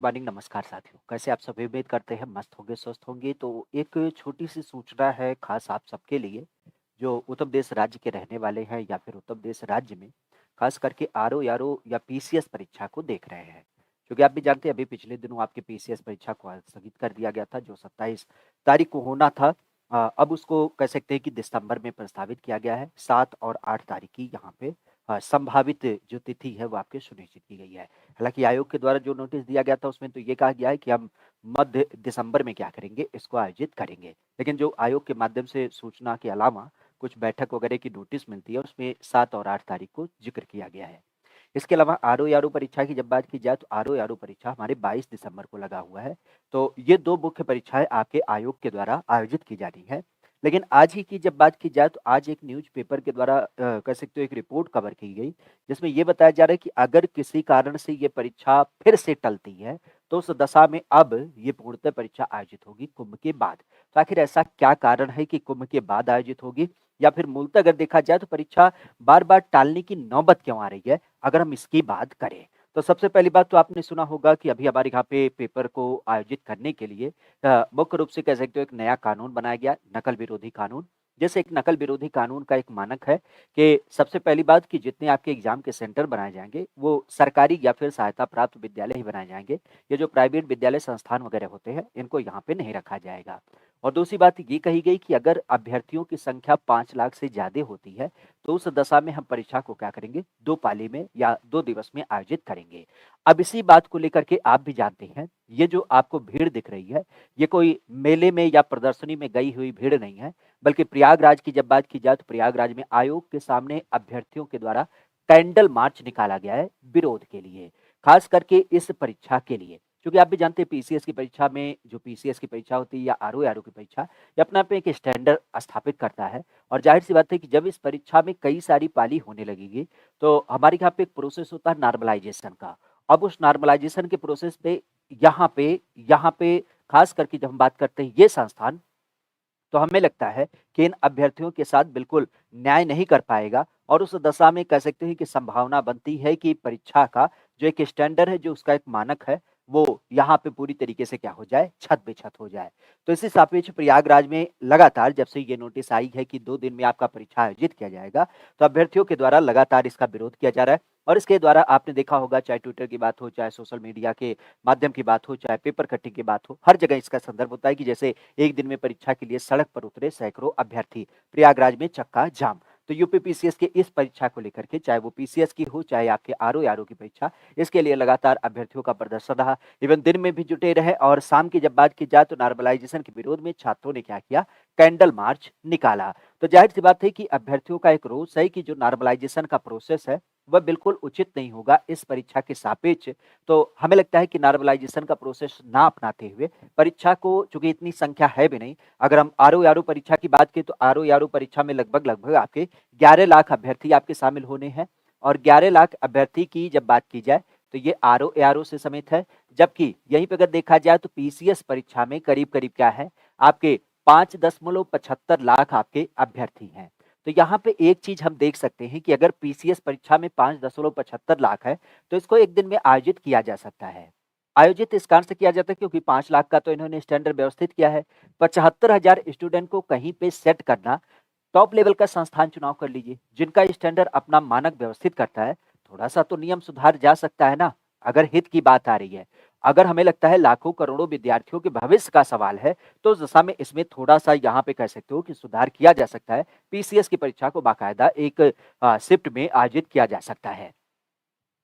Morning, नमस्कार साथियों। कैसे आप सभी? उम्मीद करते हैं मस्त होंगे, स्वस्थ होंगे। तो एक छोटी-सी सूचना है खास आप सबके लिए, जो उत्तर प्रदेश राज्य के रहने वाले हैं या फिर उत्तर प्रदेश राज्य में खास करके आरओ या पीसीएस परीक्षा को देख रहे हैं। क्योंकि आप भी जानते हैं अभी पिछले दिनों आपकी पीसीएस परीक्षा को स्थगित कर दिया गया था, जो 27 तारीख को होना था। अब उसको कह सकते हैं कि दिसंबर में प्रस्तावित किया गया है। 7 और 8 तारीख की यहाँ पे संभावित जो तिथि है वो आपकी सुनिश्चित की गई है। हालाँकि आयोग के द्वारा जो नोटिस दिया गया था उसमें तो ये कहा गया है कि हम मध्य दिसंबर में क्या करेंगे, इसको आयोजित करेंगे। लेकिन जो आयोग के माध्यम से सूचना के अलावा कुछ बैठक वगैरह की नोटिस मिलती है, उसमें 7 और 8 तारीख को ज़िक्र किया गया है। इसके अलावा आरओ-आरओ परीक्षा की जब बात की जाए तो आरओ-आरओ परीक्षा हमारे 22 दिसंबर को लगा हुआ है। तो ये 2 मुख्य परीक्षाएँ आपके आयोग के द्वारा आयोजित की जानी है। लेकिन आज ही की जब बात की जाए तो आज एक न्यूज़पेपर के द्वारा कह सकते हो एक रिपोर्ट कवर की गई, जिसमें ये बताया जा रहा है कि अगर किसी कारण से ये परीक्षा फिर से टलती है, तो उस दशा में अब ये पूर्णतः परीक्षा आयोजित होगी कुंभ के बाद। तो आखिर ऐसा क्या कारण है कि कुंभ के बाद आयोजित होगी? या फिर मूलतः अगर देखा जाए तो परीक्षा बार-बार टालने की नौबत क्यों आ रही है, अगर हम इसकी बात करें? तो सबसे पहली बात तो आपने सुना होगा कि अभी हमारे यहाँ पे पेपर को आयोजित करने के लिए मुख्य रूप से कह सकते हो एक नया कानून बनाया गया, नकल विरोधी कानून। जैसे एक नकल विरोधी कानून का एक मानक है कि सबसे पहली बात कि जितने आपके एग्ज़ाम के सेंटर बनाए जाएँगे, वो सरकारी या फिर सहायता प्राप्त विद्यालय ही बनाए जाएँगे। ये जो प्राइवेट विद्यालय संस्थान वगैरह होते हैं, इनको यहाँ पे नहीं रखा जाएगा। और दूसरी बात ये कही गई कि अगर अभ्यर्थियों की संख्या 5 लाख से ज़्यादा होती है, तो उस दशा में हम परीक्षा को क्या करेंगे, 2 पाली में या 2 दिवस में आयोजित करेंगे। अब इसी बात को लेकर के आप भी जानते हैं, ये जो आपको भीड़ दिख रही है, ये कोई मेले में या प्रदर्शनी में गई हुई भीड़ नहीं है, बल्कि प्रयागराज की जब बात की जाए तो प्रयागराज में आयोग के सामने अभ्यर्थियों के द्वारा कैंडल मार्च निकाला गया है विरोध के लिए, खास करके इस परीक्षा के लिए। क्योंकि आप भी जानते हैं पीसीएस की परीक्षा में जो पीसीएस की परीक्षा होती है या आरओ-आरओ की परीक्षा, ये अपने आप में एक स्टैंडर्ड स्थापित करता है और ज़ाहिर-सी बात है कि जब इस परीक्षा में कई सारी पाली होने लगेगी, तो हमारे यहाँ पे एक प्रोसेस होता है नॉर्मलाइज़ेशन का। अब उस नॉर्मलाइज़ेशन के प्रोसेस पे यहाँ पे खास करके जब हम बात करते हैं ये संस्थान, तो हमें लगता है कि इन अभ्यर्थियों के साथ बिल्कुल न्याय नहीं कर पाएगा और उस दशा में कह सकते हैं कि संभावना बनती है कि परीक्षा का जो एक स्टैंडर्ड है, जो उसका एक मानक है, वो यहाँ पे पूरी तरीके से क्या हो जाए, छत-पे-छत हो जाए। तो इसी सापेक्ष प्रयागराज में लगातार जब से ये नोटिस आई है कि 2 दिन में आपका परीक्षा आयोजित किया जाएगा, तो अभ्यर्थियों के द्वारा लगातार इसका विरोध किया जा रहा है और इसके द्वारा आपने देखा होगा चाहे ट्विटर की बात हो, चाहे सोशल मीडिया के माध्यम की बात हो, चाहे पेपर कटिंग की बात हो, हर जगह इसका संदर्भ होता है कि जैसे एक दिन में परीक्षा के लिए सड़क पर उतरे सैकड़ों अभ्यर्थी, प्रयागराज में चक्का जाम। तो यूपी पीसीएस की इस परीक्षा को लेकर के चाहे वो पीसीएस की हो, चाहे आपके आरओ-आरओ की परीक्षा, इसके लिए लगातार अभ्यर्थियों का प्रदर्शन रहा। इवन दिन में भी जुटे रहे और शाम की जब बात की जाए तो नॉर्मलाइजेशन के विरोध में छात्रों ने क्या किया, कैंडल मार्च निकाला। तो ज़ाहिर-सी बात है कि अभ्यर्थियों का एक रोष है कि जो नॉर्मलाइजेशन का प्रोसेस है, वह बिल्कुल उचित नहीं होगा इस परीक्षा के सापेक्ष। तो हमें लगता है कि नॉर्मलाइजेशन का प्रोसेस ना अपनाते हुए परीक्षा को, चूँकि इतनी संख्या है भी नहीं, अगर हम आरओ-आरओ परीक्षा की बात करें तो आरओ-आरओ परीक्षा में लगभग-लगभग आपके 11 लाख अभ्यर्थी आपके शामिल होने हैं और 11 लाख अभ्यर्थी की जब बात की जाए तो ये आरओ-एआरओ से समेत है। जबकि यहीं पे अगर देखा जाए तो पीसीएस परीक्षा में करीब-करीब क्या है, आपके 5.75 लाख आपके अभ्यर्थी हैं। तो यहाँ पे एक चीज़ हम देख सकते हैं कि अगर पीसीएस परीक्षा में 5.75 लाख है, तो इसको एक दिन में आयोजित किया जा सकता है। आयोजित इस कारण से किया जाता है क्योंकि 5 लाख का तो इन्होंने स्टैंडर्ड व्यवस्थित किया है। 75,000 स्टूडेंट को कहीं पे सेट करना, टॉप लेवल का संस्थान चुनाव कर लीजिए, जिनका स्टैंडर्ड अपना मानक व्यवस्थित करता है, थोड़ा-सा तो नियम सुधार जा सकता है ना, अगर हित की बात आ रही है। अगर हमें लगता है लाखों करोड़ों विद्यार्थियों के भविष्य का सवाल है, तो उस दशा में इसमें थोड़ा-सा यहाँ पे कह सकते हो कि सुधार किया जा सकता है। पीसीएस की परीक्षा को बाकायदा एक शिफ्ट में आयोजित किया जा सकता है।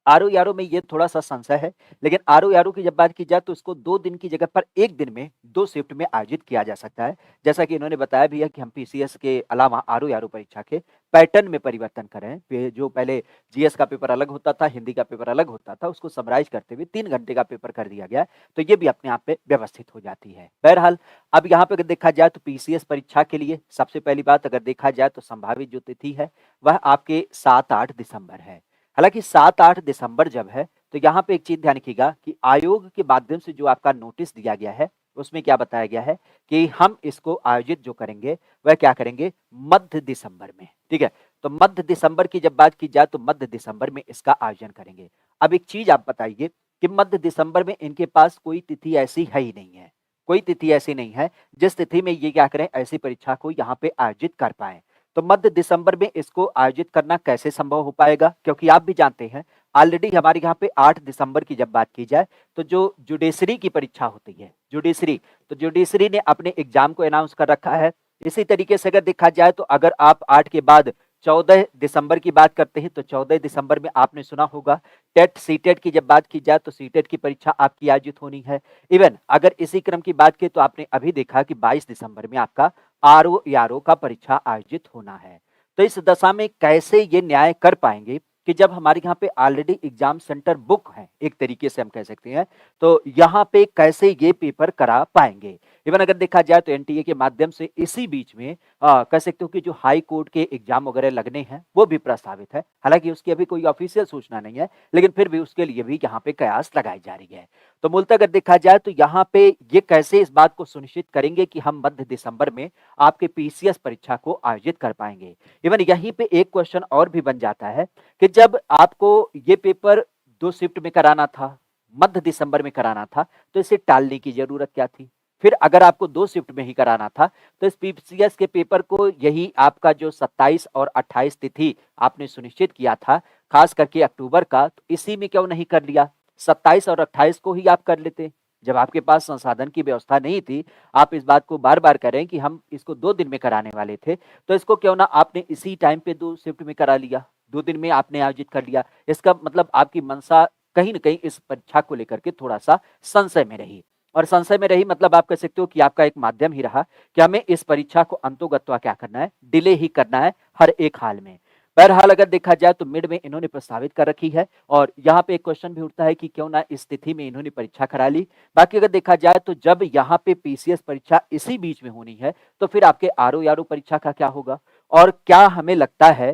आरओ-आरओ में ये थोड़ा-सा संशय है, लेकिन आरओ-आरओ की जब बात की जाए तो इसको 2 दिन की जगह पर 1 दिन में 2 शिफ्ट में आयोजित किया जा सकता है। जैसा कि इन्होंने बताया भी है कि हम पीसीएस के अलावा आरओ-आरओ परीक्षा के पैटर्न में परिवर्तन कर रहे हैं। पे जो पहले जीएस का पेपर अलग होता था, हिंदी का पेपर अलग होता था, उसको समराइज़ करते हुए 3 घंटे का पेपर कर दिया गया है, तो ये भी अपने आप में व्यवस्थित हो जाती है। बहरहाल, अब यहाँ पे अगर देखा जाए तो पीसीएस परीक्षा के लिए सबसे पहली बात अगर देखा जाए तो संभावित जो तिथि है, वह आपके 7-8 दिसंबर है। हालाँकि 7-8 दिसंबर जब है, तो यहाँ पे एक चीज़ ध्यान रखिएगा कि आयोग के माध्यम से जो आपका नोटिस दिया गया है, उसमें क्या बताया गया है कि हम इसको आयोजित जो करेंगे, वह क्या करेंगे, मध्य दिसंबर में, ठीक है? तो मध्य दिसंबर की जब बात की जाए, तो मध्य दिसंबर में इसका आयोजन करेंगे। अब एक चीज़ आप बताइए कि मध्य दिसंबर में इनके पास कोई तिथि ऐसी है ही नहीं है। कोई तिथि ऐसी नहीं है जिस तिथि में ये क्या करें, ऐसी परीक्षा को यहाँ पे आयोजित कर पाएँ। तो मध्य दिसंबर में इसको आयोजित करना कैसे संभव हो पाएगा? क्योंकि आप भी जानते हैं ऑलरेडी हमारे यहाँ पे 8 दिसंबर की जब बात की जाए तो जो जुडिशरी की परीक्षा होती है, जुडिशरी, तो जुडिशरी ने अपने एग्जाम को अनाउंस कर रखा है। इसी तरीके से अगर देखा जाए तो अगर आप 8 के बाद 14 दिसंबर की बात करते हैं तो 14 दिसंबर में आपने सुना होगा टेट सीटेट की जब बात की जाए तो सीटेट की परीक्षा आपकी आयोजित होनी है। इवन अगर इसी क्रम की बात की तो आपने अभी देखा कि 22 दिसंबर में आपका आरओ यारो का परीक्षा आयोजित होना है। तो इस दशा में कैसे ये न्याय कर पाएंगे कि जब हमारे यहाँ पे ऑलरेडी एग्जाम सेंटर बुक है, एक तरीके से हम कह सकते हैं, तो यहाँ पे कैसे ये पेपर करा पाएंगे। इवन अगर देखा जाए तो एनटीए के माध्यम से इसी बीच में कह सकते हो कि जो हाई कोर्ट के एग्जाम वगैरह लगने हैं वो भी प्रस्तावित है। हालांकि उसकी अभी कोई ऑफिशियल सूचना नहीं है, लेकिन फिर भी उसके लिए भी यहाँ पे कयास लगाई जा रही है। तो मूलतः अगर देखा जाए तो यहाँ पे ये कैसे इस बात को सुनिश्चित करेंगे कि हम मध्य दिसंबर में आपके पीसीएस परीक्षा को आयोजित कर पाएंगे। इवन यहीं पे एक क्वेश्चन और भी बन जाता है कि जब आपको ये पेपर 2 शिफ्ट में कराना था, मध्य दिसंबर में कराना था, तो इसे टालने की जरूरत क्या थी? फिर अगर आपको 2 शिफ्ट में ही कराना था, तो इस पीसीएस के पेपर को यही आपका जो 27 और 28 तिथि आपने सुनिश्चित किया था, खास करके अक्टूबर का, तो इसी में क्यों नहीं कर लिया? 27 और 28 को ही आप कर लेते। जब आपके पास संसाधन की व्यवस्था नहीं थी, आप इस बात को बार-बार कह रहे हैं कि हम इसको 2 दिन में कराने वाले थे, तो इसको क्यों ना आपने इसी टाइम पे 2 शिफ्ट में करा लिया, 2 दिन में आपने आयोजित कर लिया। इसका मतलब आपकी मंशा कहीं न कहीं इस परीक्षा को लेकर के थोड़ा-सा संशय में रही। और संशय में रही मतलब आप कह सकते हो कि आपका एक माध्यम ही रहा कि हमें इस परीक्षा को अंतोगत्वा क्या करना है, डिले ही करना है हर एक हाल में। बहरहाल अगर देखा जाए तो मिड में इन्होंने प्रस्तावित कर रखी है और यहाँ पे एक क्वेश्चन भी उठता है कि क्यों ना इस तिथि में इन्होंने परीक्षा करा ली। बाकी अगर देखा जाए तो जब यहाँ पे पीसीएस परीक्षा इसी बीच में होनी है तो फिर आपके आरओ यारो परीक्षा का क्या होगा? और क्या हमें लगता है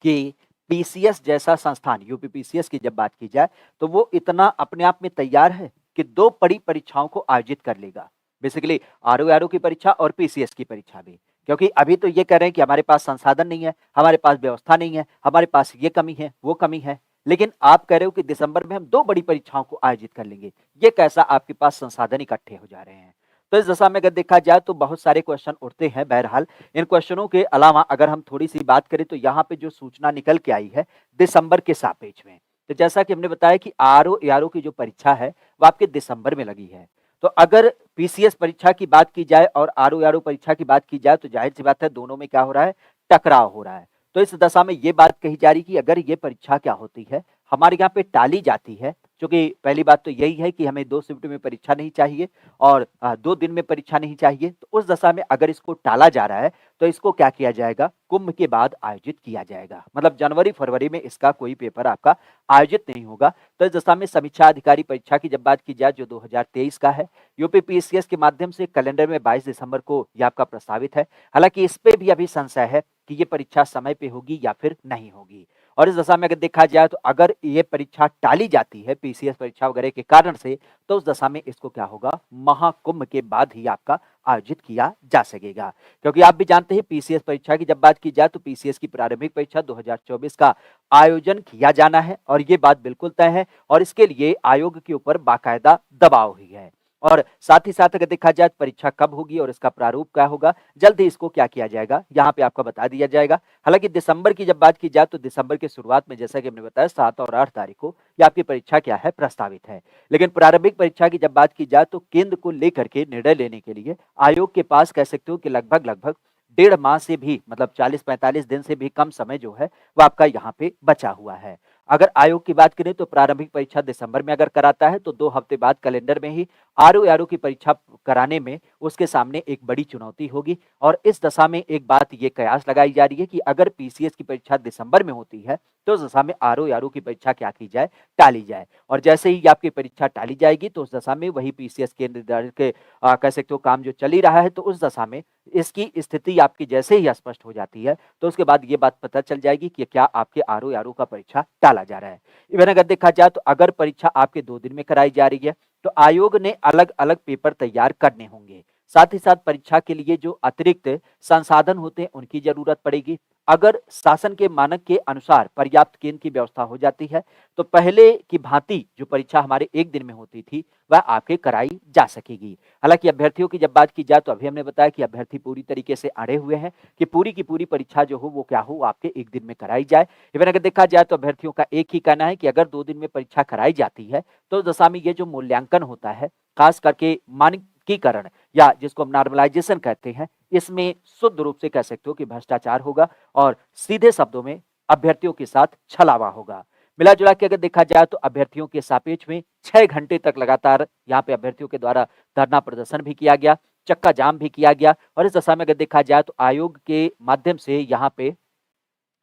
कि पीसीएस जैसा संस्थान, यूपी पीसीएस की जब बात की जाए तो वो इतना अपने आप में तैयार है कि 2 बड़ी परीक्षाओं को आयोजित कर लेगा। बेसिकली आरओ की परीक्षा और पीसीएस की परीक्षा भी। क्योंकि अभी तो ये कह रहे हैं कि हमारे पास संसाधन नहीं है, हमारे पास व्यवस्था नहीं है, हमारे पास ये कमी है, वो कमी है। लेकिन आप कह रहे हो कि दिसंबर में हम 2 बड़ी परीक्षाओं को आयोजित कर लेंगे। ये कैसा आपके पास संसाधन इकट्ठे हो जा रहे हैं? तो इस दशा में अगर देखा जाए तो बहुत सारे क्वेश्चन उठते हैं। बहरहाल इन क्वेश्चनों के अलावा अगर हम थोड़ी-सी बात करें तो यहाँ पे जो सूचना निकल के आई है दिसंबर के सापेक्ष में। तो जैसा कि हमने बताया कि आरओ-एआरओ की जो परीक्षा है वो आपके दिसंबर में लगी है। तो अगर पीसीएस परीक्षा की बात की जाए और आरओ-एआरओ परीक्षा की बात की जाए तो ज़ाहिर-सी बात है दोनों में क्या हो रहा है? टकराव हो रहा है। तो इस दशा में ये बात कही जा रही है कि अगर ये परीक्षा क्या होती है, हमारे यहाँ पे टाली जाती है, चूँकि पहली बात तो यही है कि हमें 2 शिफ्ट में परीक्षा नहीं चाहिए और 2 दिन में परीक्षा नहीं चाहिए। तो उस दशा में अगर इसको टाला जा रहा है, तो इसको क्या किया जाएगा? कुंभ के बाद आयोजित किया जाएगा। मतलब जनवरी-फरवरी में इसका कोई पेपर आपका आयोजित नहीं होगा। तो इस दशा में समीक्षा अधिकारी परीक्षा की जब बात की जाए जो 2023 का है, यूपी पीसीएस के माध्यम से कैलेंडर में 22 दिसंबर को ये आपका प्रस्तावित है। हालाँकि इस पे भी अभी संशय है कि ये परीक्षा समय पे होगी या फिर नहीं होगी। और इस दशा में अगर देखा जाए तो अगर ये परीक्षा टाली जाती है पीसीएस परीक्षा वगैरह के कारण से, तो उस दशा में इसको क्या होगा? महाकुंभ के बाद ही आपका आयोजित किया जा सकेगा। क्योंकि आप भी जानते हैं पीसीएस परीक्षा की जब बात की जाए तो पीसीएस की प्रारंभिक परीक्षा 2024 का आयोजन किया जाना है और ये बात बिल्कुल तय है और इसके लिए आयोग के ऊपर बाकायदा दबाव ही है। और साथ ही साथ अगर देखा जाए परीक्षा कब होगी और इसका प्रारूप क्या होगा, जल्द ही इसको क्या किया जाएगा, यहाँ पे आपको बता दिया जाएगा। हालाँकि दिसंबर की जब बात की जाए तो दिसंबर के शुरुआत में जैसा कि हमने बताया 7 और 8 तारीख को ये आपकी परीक्षा क्या है? प्रस्तावित है। लेकिन प्रारंभिक परीक्षा की जब बात की जाए तो केंद्र को लेकर के निर्णय लेने के लिए आयोग के पास कह सकते हो कि लगभग 1.5 माह से भी मतलब 40-45 दिन से भी कम समय जो है वो आपका यहाँ पे बचा हुआ है। अगर आयोग की बात करें तो प्रारंभिक परीक्षा दिसंबर में अगर कराता है तो 2 हफ्ते बाद कैलेंडर में ही आरओ-एआरओ की परीक्षा कराने में उसके सामने एक बड़ी चुनौती होगी। और इस दशा में एक बात ये कयास लगाई जा रही है कि अगर पीसीएस की परीक्षा दिसंबर में होती है तो उस दशा में आरओ-एआरओ की परीक्षा क्या की जाए? टाली जाए। और जैसे ही आपकी परीक्षा टाली जाएगी तो उस दशा में वही पीसीएस के निर्धारित के कह सकते हो काम जो चल ही रहा है, तो उस दशा में इसकी स्थिति आपकी जैसे ही स्पष्ट हो जाती है तो उसके बाद ये बात पता चल जाएगी कि क्या आपके आरओ-एआरओ का परीक्षा टाला जा रहा है। इवन अगर देखा जाए तो अगर परीक्षा आपके 2 दिन में कराई जा रही है तो आयोग ने अलग-अलग पेपर तैयार करने होंगे। साथ ही साथ परीक्षा के लिए जो अतिरिक्त संसाधन होते हैं उनकी ज़रूरत पड़ेगी। अगर शासन के मानक के अनुसार पर्याप्त केंद्र की व्यवस्था हो जाती है, तो पहले की भांति जो परीक्षा हमारे 1 दिन में होती थी, वह आपके कराई जा सकेगी। हालाँकि अभ्यर्थियों की जब बात की जाए तो अभी हमने बताया कि अभ्यर्थी पूरी तरीके से अड़े हुए हैं कि पूरी की पूरी परीक्षा जो हो वो क्या हो, वो आपके 1 दिन में कराई जाए। इवन अगर देखा जाए तो अभ्यर्थियों का एक ही कहना है कि अगर 2 दिन में परीक्षा कराई जाती है, तो दशा में ये जो मूल्यांकन होता है, खास करके मानकीकरण या जिसको हम नॉर्मलाइजेशन कहते हैं, इसमें शुद्ध रूप से कह सकते हो कि भ्रष्टाचार होगा और सीधे शब्दों में अभ्यर्थियों के साथ छलावा होगा। मिला-जुला के अगर देखा जाए तो अभ्यर्थियों के सापेक्ष में 6 घंटे तक लगातार यहाँ पे अभ्यर्थियों के द्वारा धरना प्रदर्शन भी किया गया, चक्का जाम भी किया गया और इस दशा में अगर देखा जाए तो आयोग के माध्यम से यहाँ पे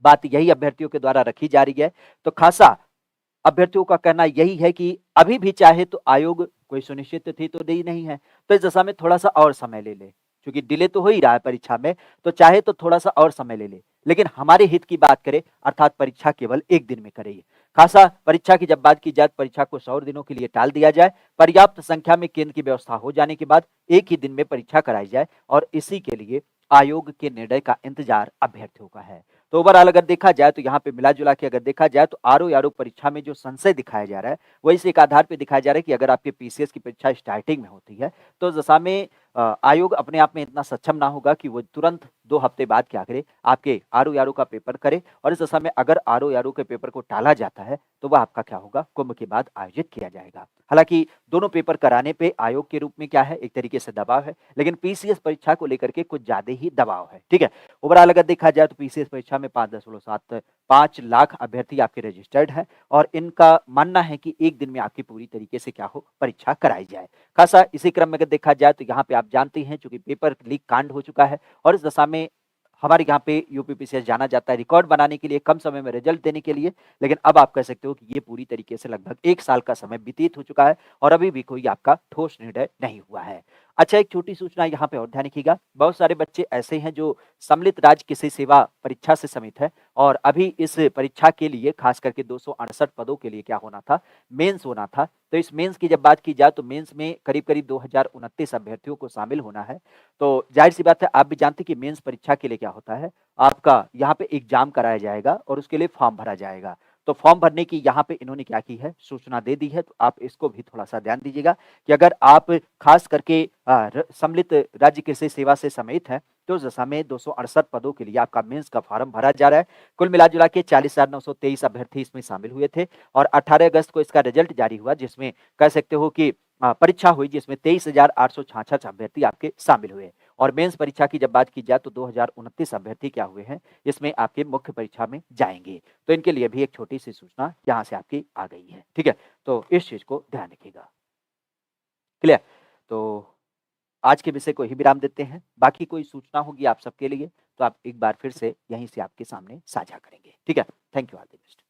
बात यही अभ्यर्थियों के द्वारा रखी जा रही है। तो खासा अभ्यर्थियों का कहना यही है कि अभी भी चाहे तो आयोग कोई सुनिश्चित तिथि तो दे नहीं है, तो इस दशा में थोड़ा-सा और समय ले ले। क्योंकि डिले तो हो ही रहा है परीक्षा में, तो चाहे तो थोड़ा-सा और समय ले ले। लेकिन हमारे हित की बात करें अर्थात परीक्षा केवल 1 दिन में करे ये। खासा परीक्षा की जब बात की जाए, परीक्षा को 100 दिनों के लिए टाल दिया जाए, पर्याप्त संख्या में केंद्र की व्यवस्था हो जाने के बाद एक ही दिन में परीक्षा कराई जाए और इसी के लिए आयोग के निर्णय का इंतजार अभ्यर्थियों का है। तो ओवरऑल अगर देखा जाए तो यहाँ पे मिला-जुला के अगर देखा जाए तो आरओ-आरओ परीक्षा में जो संशय दिखाया जा रहा है, वो इस एक आधार पे दिखाया जा रहा है कि अगर आपके पीसीएस की परीक्षा स्टार्टिंग में होती है, तो उस दशा में आयोग अपने आप में इतना सक्षम ना होगा कि वो तुरंत 2 हफ्ते बाद क्या करे, आपके आरओ-आरओ का पेपर करे और इस दशा में अगर आरओ-आरओ के पेपर को टाला जाता है, तो वह आपका क्या होगा, कुंभ के बाद आयोजित किया जाएगा। हालाँकि दोनों पेपर कराने पे आयोग के रूप में क्या है, एक तरीके से दबाव है, लेकिन पीसीएस परीक्षा को लेकर के कुछ ज़्यादा ही दबाव है, ठीक है? ओवरऑल अगर देखा जाए तो पीसीएस परीक्षा में 5 लाख अभ्यर्थी आपके रजिस्टर्ड हैं और इनका मानना है कि 1 दिन में आपकी पूरी तरीके से क्या हो, परीक्षा कराई जाए। खासा इसी क्रम में अगर देखा जाए तो यहाँ पे आप जानते हैं चूँकि पेपर लीक कांड हो चुका है और इस दशा में हमारे यहाँ पे यूपीपीसीएस जाना जाता है रिकॉर्ड बनाने के लिए, कम समय में रिजल्ट देने के लिए, लेकिन अब आप कह सकते हो कि ये पूरी तरीके से लगभग 1 साल का समय व्यतीत हो चुका है और अभी भी कोई आपका ठोस निर्णय नहीं हुआ है। अच्छा, एक छोटी सूचना यहाँ पे और ध्यान रखिएगा, बहुत सारे बच्चे ऐसे हैं जो सम्मिलित राज्य कृषि सेवा परीक्षा से सम्मिलित है और अभी इस परीक्षा के लिए खास करके 268 पदों के लिए क्या होना था, मेंस होना था। तो इस मेंस की जब बात की जाए तो मेंस में करीब-करीब 2029 अभ्यर्थियों को शामिल होना है। तो ज़ाहिर-सी बात है, आप भी जानते हैं कि मेंस परीक्षा के लिए क्या होता है, आपका यहाँ पे एग्ज़ाम कराया जाएगा और उसके लिए फॉर्म भरा जाएगा। तो फॉर्म भरने की यहाँ पे इन्होंने क्या की है, सूचना दे दी है, तो आप इसको भी थोड़ा-सा ध्यान दीजिएगा कि अगर आप खास करके सम्मिलित राज्य कृषि सेवा से सम्मिलित हैं, तो उस दशा में 268 पदों के लिए आपका मेंस का फॉर्म भरा जा रहा है। कुल मिला-जुला के 40,923 अभ्यर्थी इसमें शामिल हुए थे और 18 अगस्त को इसका रिजल्ट जारी हुआ, जिसमें कह सकते हो कि परीक्षा हुई, जिसमें 23,866 अभ्यर्थी आपके शामिल हुए और मेंस परीक्षा की जब बात की जाए तो 2029 अभ्यर्थी क्या हुए हैं, इसमें आपके मुख्य परीक्षा में जाएँगे। तो इनके लिए भी एक छोटी-सी सूचना यहाँ से आपकी आ गई है, ठीक है? तो इस चीज़ को ध्यान रखिएगा। क्लियर? तो आज के विषय को यहीं विराम देते हैं। बाकी कोई सूचना होगी आप सबके लिए, तो आप एक बार फिर से यहीं से आपके सामने साझा करेंगे। ठीक है? Thank you all the best.